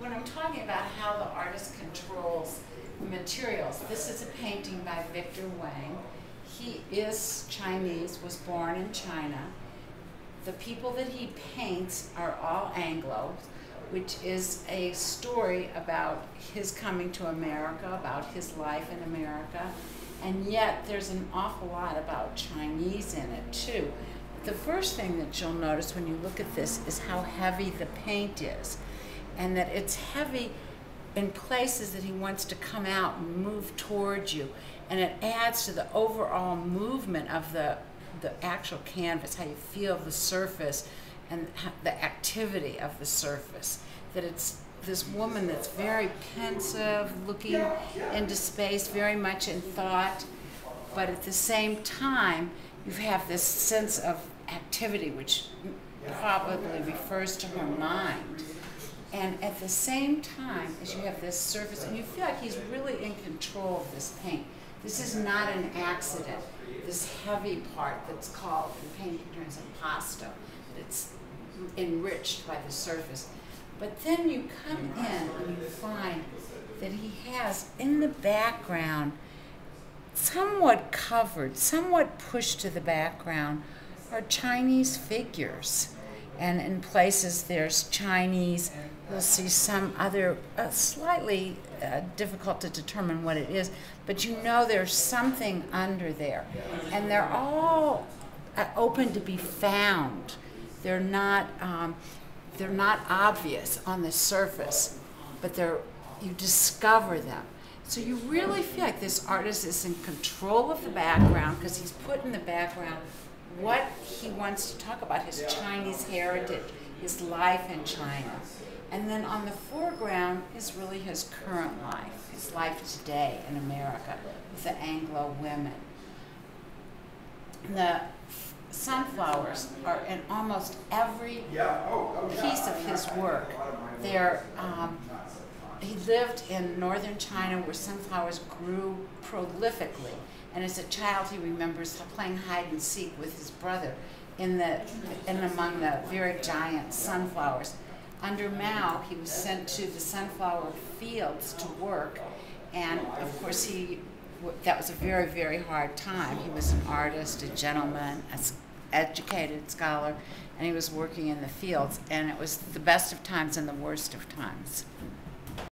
when I'm talking about how the artist controls materials, this is a painting by Victor Wang. He is Chinese, was born in China. The people that he paints are all Anglo, which is a story about his coming to America, about his life in America, and yet there's an awful lot about Chinese in it too. The first thing that you'll notice when you look at this is how heavy the paint is, and that it's heavy in places that he wants to come out and move towards you, and it adds to the overall movement of the actual canvas, how you feel the surface and the activity of the surface. That it's this woman that's very pensive, looking into space, very much in thought, but at the same time you have this sense of activity which probably refers to her mind. And at the same time as you have this surface, and you feel like he's really in control of this paint. This is not an accident. This heavy part that's called in painting terms impasto, that's enriched by the surface. But then you come in and you find that he has in the background, somewhat covered, somewhat pushed to the background, are Chinese figures. And in places there's Chinese, you'll see some other, slightly difficult to determine what it is, but you know there's something under there. And they're all open to be found. They're not obvious on the surface, but you discover them. So you really feel like this artist is in control of the background because he's put in the background what he wants to talk about, his Chinese heritage, his life in China. And then on the foreground is really his current life, his life today in America with the Anglo women. The sunflowers are in almost every piece of his work. He lived in northern China where sunflowers grew prolifically. And as a child, he remembers playing hide and seek with his brother in among the very giant sunflowers. Under Mao, he was sent to the sunflower fields to work, and of course that was a very, very hard time. He was an artist, a gentleman, an educated scholar, and he was working in the fields, and it was the best of times and the worst of times.